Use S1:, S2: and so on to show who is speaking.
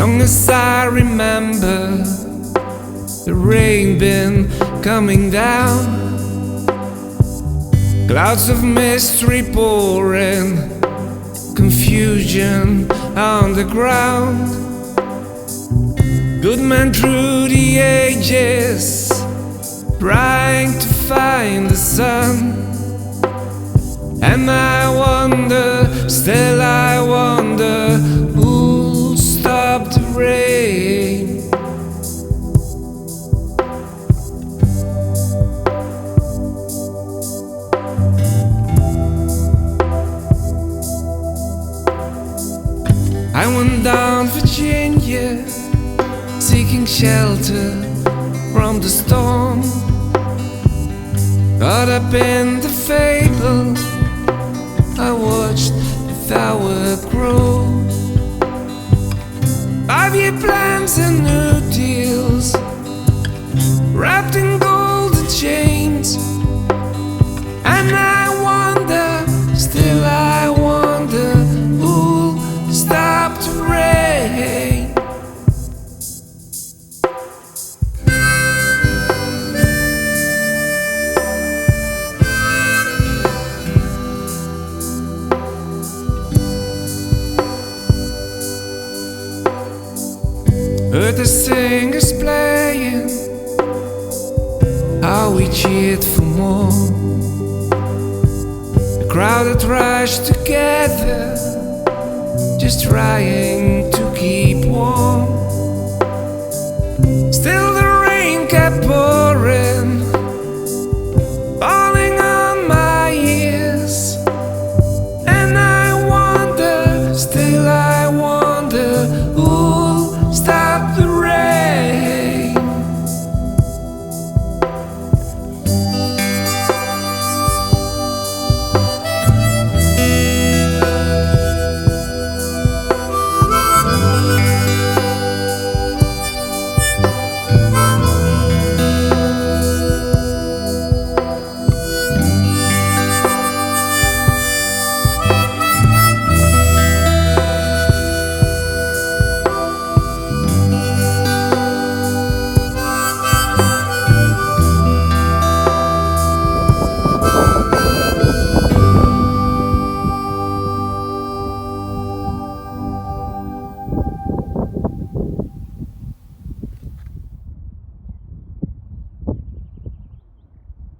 S1: Long as I remember, the rain been coming down, clouds of mystery pouring, confusion on the ground. Good men through the ages, trying to find the sun. And I wonder, still I wonder, who'll stop the rain? I went down Virginia, seeking shelter from the storm. Caught up in the fable, I watched the flower grow. 5-year plans and new deals, wrapped in golden chains. And I wonder, still I wonder, who'll stop the rain? Heard the singers playing, how we cheered for more. The crowd had rushed together, just trying to keep